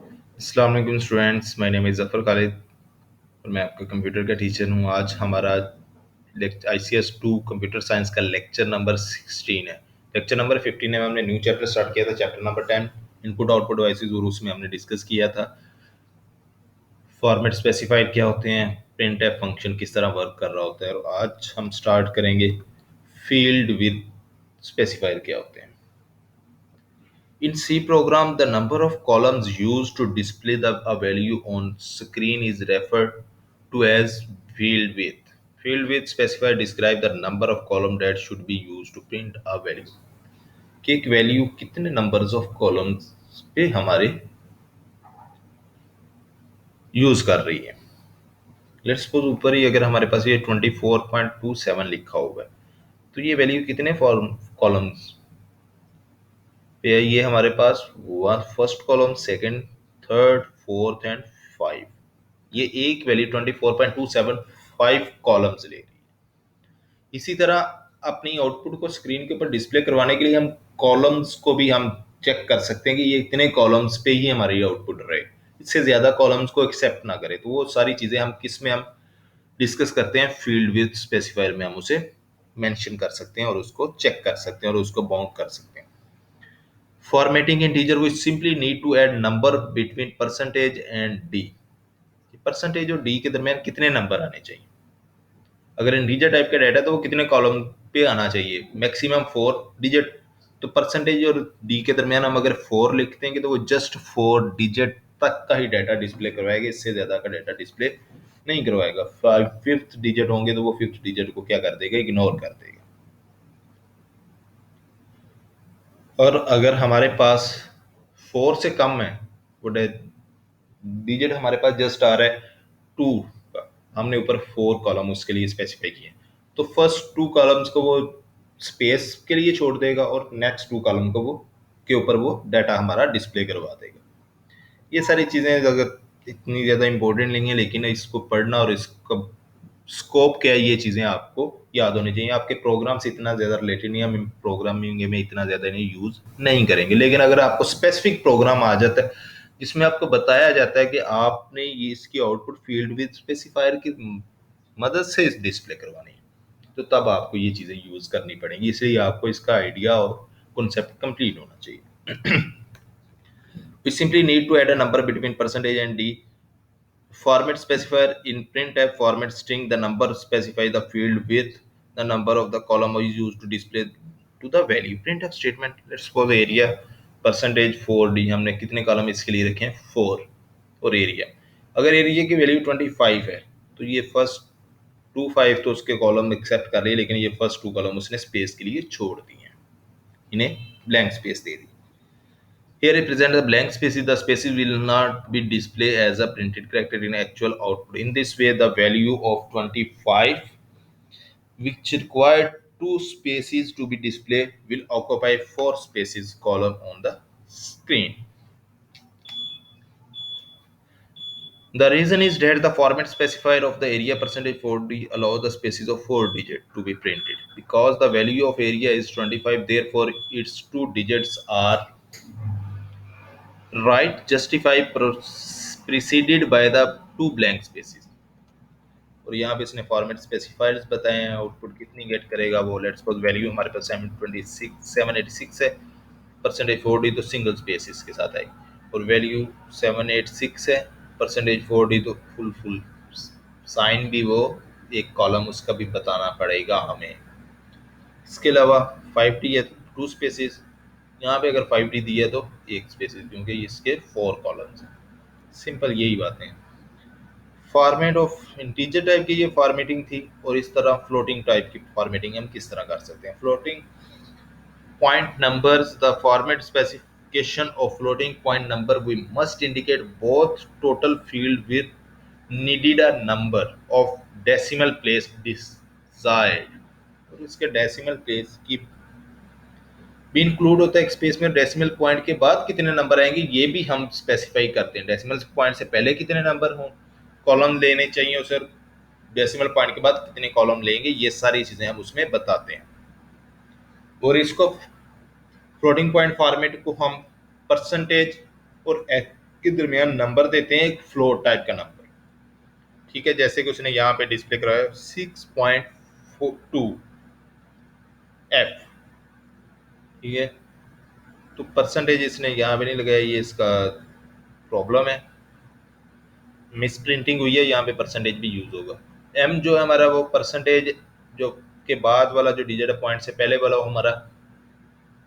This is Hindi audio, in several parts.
अस्सलाम वालेकुम students, my name is Zafar Khalid और मैं आपका कंप्यूटर का टीचर हूँ। आज हमारा ICS 2 कंप्यूटर साइंस का लेक्चर नंबर 16 है। लेक्चर नंबर 15 में हमने न्यू चैप्टर स्टार्ट किया था, chapter number 10 input output devices, और उसमें हमने डिस्कस किया था फॉर्मेट स्पेसिफायर क्या होते हैं, प्रिंट एफ फंक्शन किस तरह वर्क कर रहा होता है। और आज हम स्टार्ट करेंगे फील्ड विद स्पेसिफायर क्या होते हैं। In C program, the number of columns used to display a value on screen is referred to as field width. Field width specifier describe the number of columns that should be used to print a value. कि एक वैल्यू कितने नंबर्स ऑफ कॉलम्स पे हमारे यूज कर रही है। लेट्स सपोज ऊपर ही अगर हमारे पास ये 24.27 लिखा हुआ है, तो ये वैल्यू कितने कॉलम्स पे है? ये हमारे पास first column, second, third, fourth and 5। ये एक वैल्यू 24.275 कॉलम्स ले रही है। इसी तरह अपनी आउटपुट को स्क्रीन के ऊपर डिस्प्ले करवाने के लिए हम कॉलम्स को भी हम चेक कर सकते हैं कि ये इतने कॉलम्स पे ही हमारी आउटपुट रहे, इससे ज्यादा कॉलम्स को एक्सेप्ट ना करे। तो वो सारी चीजें हम किस में हम डिस्कस करते हैं, फील्ड विद स्पेसिफायर में हम उसे मेंशन कर सकते हैं और उसको चेक कर सकते हैं और उसको बाउंड कर सकते हैं। Formatting integer, we simply need to add number between percentage and D. Percentage और डी के दरमियान कितने नंबर आने चाहिए। अगर इंटीजर टाइप का डाटा तो वो कितने कॉलम पे आना चाहिए, मैक्सिमम 4 डिजिट। तो परसेंटेज और डी के दरमियान हम अगर 4 लिखते हैं तो वो जस्ट 4 डिजिट तक का ही डाटा डिस्प्ले करवाएगा, इससे ज्यादा का डाटा डिस्प्ले नहीं करवाएगा। 5th डिजिट होंगे तो वो 5th डिजिट को क्या कर देगा, इग्नोर कर देगा। और अगर हमारे पास 4 से कम है, वो डिजिट हमारे पास जस्ट आ रहा है 2 का, हमने ऊपर 4 कॉलम उसके लिए स्पेसिफाई किए, तो फर्स्ट 2 कॉलम्स को वो स्पेस के लिए छोड़ देगा और नेक्स्ट 2 कॉलम को वो के ऊपर वो डाटा हमारा डिस्प्ले करवा देगा। ये सारी चीजें अगर इतनी ज्यादा इंपॉर्टेंट नहीं है, लेकिन इसको पढ़ना और इसका स्कोप क्या है, ये चीजें आपको याद होनी चाहिए। आपके प्रोग्राम से इतना ज्यादा रिलेटेड नहीं, हम प्रोग्रामिंग में इतना ज्यादा नहीं यूज नहीं करेंगे। लेकिन अगर आपको स्पेसिफिक प्रोग्राम आ जाता है जिसमें आपको बताया जाता है कि आपने ये इसकी आउटपुट फील्ड विद स्पेसिफायर की मदद से डिस्प्ले करवानी है, तो तब आपको ये चीजें यूज करनी पड़ेंगी। इसलिए आपको इसका आइडिया और कॉन्सेप्ट कंप्लीट होना चाहिए। We simply need to add a number between percentage and d. Format specifier in printf format string, the number specify the field with the number of the column is used to display to the value. Printf statement, let's suppose area percentage 4d, हमने कितने कॉलम इसके लिए रखे हैं, 4। और एरिया, अगर एरिया की वैल्यू 25 है तो ये फर्स्ट 25 तो उसके कॉलम एक्सेप्ट कर रही है, लेकिन ये फर्स्ट 2 कॉलम उसने स्पेस के लिए छोड़ दी हैं, इन्हें blank space they the. Here represent the blank spaces. The spaces will not be displayed as a printed character in actual output. In this way, the value of 25, which required 2 spaces to be displayed, will occupy 4 spaces column on the screen. The reason is that the format specifier of the area percentage 4d allows the spaces of 4 digits to be printed. Because the value of area is 25, therefore its 2 digits are right justify preceded by the 2 blank spaces। और यहाँ पे इसने फॉर्मेट स्पेसिफायर्स बताए हैं, आउटपुट कितनी गेट करेगा वो। लेट्स सपोज वैल्यू हमारे पास 786 है, परसेंटेज 4d तो सिंगल स्पेस इसके साथ आएगी। और वैल्यू 786 है, परसेंटेज 4d तो फुल फुल साइन भी वो एक कॉलम उसका भी बताना पड़ेगा हमें। इसके अलावा 5d है 2 स्पेसिस, यहाँ पे अगर 5d दिया है तो 1 स्पेसिस, क्योंकि इसके 4 कॉलम्स हैं। सिंपल यही बातें हैं। फॉर्मेट ऑफ इंटीजर टाइप की ये फॉर्मेटिंग थी, और इस तरह फ्लोटिंग टाइप की फॉर्मेटिंग हम किस तरह कर सकते हैं। Floating point numbers, the format specification of floating point number, we must indicate both total field width needed a number of decimal place desired. और इसके डेसिमल प्लेस की भी इंक्लूड होता है। एक स्पेस में डेसिमल पॉइंट के बाद कितने नंबर आएंगे ये भी हम स्पेसिफाई करते हैं। डेसिमल पॉइंट से पहले कितने नंबर हों, कॉलम लेने चाहिए उसे, डेसिमल पॉइंट के बाद कितने कॉलम लेंगे, ये सारी चीजें हम उसमें बताते हैं। और इसको फ्लोटिंग पॉइंट फॉर्मेट को हम परसेंटेज और के दरमियान नंबर देते हैं, एक फ्लोट टाइप का नंबर। ठीक है, जैसे कि उसने यहाँ पे डिस्प्ले कराया 6.2 ठीक है, तो परसेंटेज इसने यहाँ पे नहीं लगाया, ये इसका प्रॉब्लम है, मिस प्रिंटिंग हुई है, यहाँ पे परसेंटेज भी यूज होगा। एम जो है हमारा वो परसेंटेज जो के बाद वाला जो डिजिट है, पॉइंट से पहले वाला, वो हमारा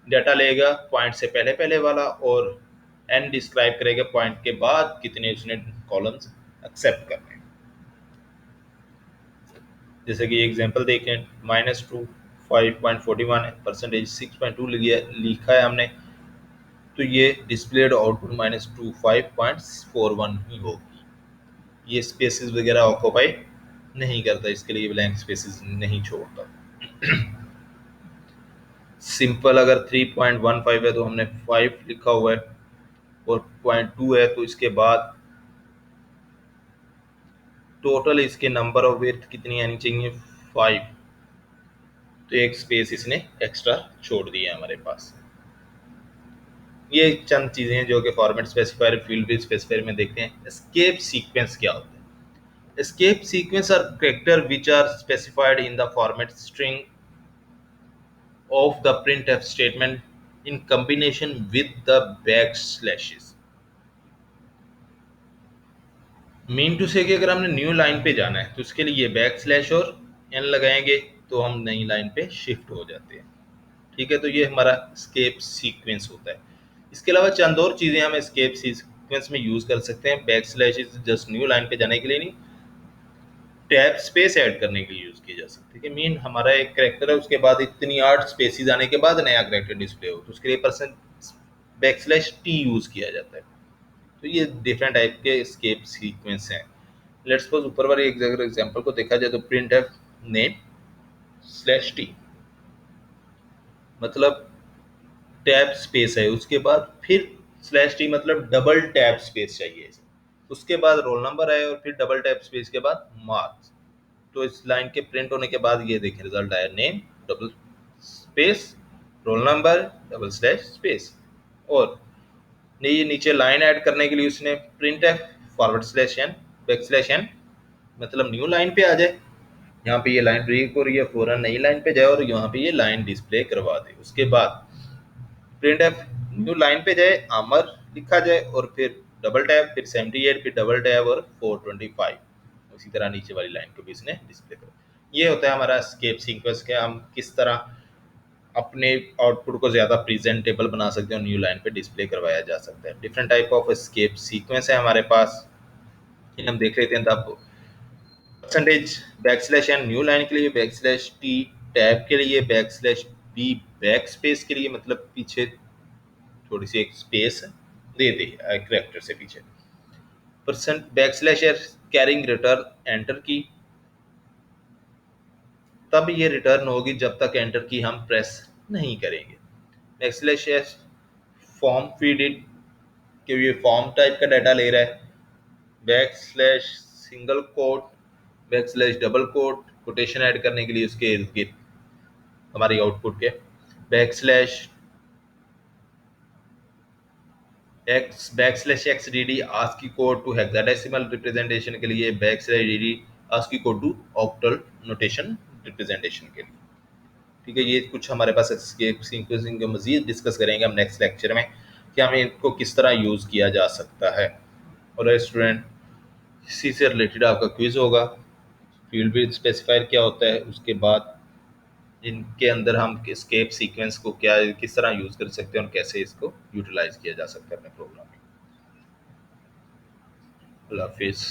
डाटा लेगा पॉइंट से पहले पहले वाला, और एन डिस्क्राइब करेगा पॉइंट के बाद कितने उसने कॉलम्स एक्सेप्ट करने हैं। जैसे कि एग्जांपल देखें, -2 5.41 है, परसेंटेज 6.2 लिखा है हमने, तो ये डिस्प्लेड आउटपुट -2 5.41 ही होगी। ये स्पेसेस वगैरह ऑक्यूपाई नहीं करता, इसके लिए ब्लैंक स्पेसेस नहीं छोड़ता। सिंपल अगर 3.15 है तो हमने 5 लिखा हुआ है, और 0.2 है तो इसके बाद टोटल इसके नंबर ऑफ विड्थ कितनी आनी चाहिए, 5, तो एक स्पेस इसने एक्स्ट्रा छोड़ दिया हमारे पास। ये चंद चीजें हैं जो कि फॉर्मेट स्पेसिफायर, फील्ड भी स्पेसिफायर में देखते हैं। एस्केप सीक्वेंस क्या होता है? Escape sequence are character which are specified in the format string of the printf statement in combination with the backslashes. Mean to say कि अगर हमने न्यू लाइन पे जाना है तो उसके लिए ये बैक स्लैश और एन लगाएंगे तो हम नई लाइन पे शिफ्ट हो जाते हैं। ठीक है, तो ये हमारा स्केप सीक्वेंस होता है। इसके अलावा चंद और चीज़ें हम स्केप सीक्वेंस में यूज़ कर सकते हैं। Back slash just new line पे जाने के लिए नहीं, टैब स्पेस ऐड करने के लिए यूज़ की जा सकती है। कि मीन हमारा एक करेक्टर है, उसके बाद इतनी 8 स्पेसिस आने के बाद नया करेक्टर डिस्प्ले हो, तो उसके लिए percent back slash T use किया जाता है। तो ये डिफरेंट टाइप के स्केप सीक्वेंस हैं। लेट्स सपोज ऊपर वाले एक अगर एग्जांपल को देखा जाए तो print F name slash T, मतलब टैब स्पेस है, उसके बाद फिर स्लैश टी मतलब डबल टैब स्पेस चाहिए इसे, उसके बाद रोल नंबर है, और फिर डबल टैब स्पेस के बाद मार्क्स। तो इस लाइन के प्रिंट होने के बाद ये देखिए रिजल्ट आया, name double space roll number double slash space. और ये नीचे लाइन ऐड करने के लिए उसने printf forward slash N backslash N, मतलब न्यू लाइन पे आ जाए, यहाँ पे ये लाइन ब्रेक हो रही है, फौरन नई लाइन पे जाए और यहाँ पे ये लाइन डिस्प्ले करवा दे। उसके बाद प्रिंट एफ न्यू लाइन पे जाए, अमर लिखा जाए, और फिर डबल टैब, फिर 78, फिर डबल टैब और 425, उसी तरह नीचे वाली लाइन को भी इसने डिस्प्ले करा। ये होता है हमारा स्केप सीक्वेंस के, हम किस तरह अपने आउटपुट को ज़्यादा प्रेजेंटेबल बना सकते हैं और न्यू लाइन पे डिस्प्ले करवाया जा सकता है। Different type of escape sequence है हमारे पास, हम देख लेते हैं। तब percentage backslash N new line के लिए, बैक स्लैश टी टैब के लिए, backslash B backspace के लिए, मतलब पीछे थोड़ी सी एक स्पेस दे दे करेक्टर से पीछे। Percent back slash carrying return enter की, तब ये रिटर्न होगी जब तक एंटर की हम प्रेस नहीं करेंगे। Backslash S form feed it, क्योंकि ये फॉर्म टाइप का डाटा ले रहा है। Backslash single quote, backslash double quote, quotation add करने के लिए उसके इर्द गिर्द हमारी आउटपुट के, backslash X backslash X D D ASCII code to hexadecimal representation के लिए, backslash D D ASCII code to octal notation representation के लिए। ठीक है, ये कुछ हमारे पास एस्केप सीक्वेंसिंग को मजीद डिस्कस करेंगे हम नेक्स्ट लेक्चर में कि हमें इनको किस तरह यूज़ किया जा सकता है। और स्टूडेंट, इसी से रिलेटेड आपका क्विज होगा, फील्ड भी स्पेसिफायर क्या होता है, उसके बाद इनके अंदर हम एस्केप सीक्वेंस को क्या किस तरह यूज़ कर सकते हैं और कैसे इसको यूटिलाइज किया जा सकता है अपने प्रोग्राम में। अल्लाह हाफिज़।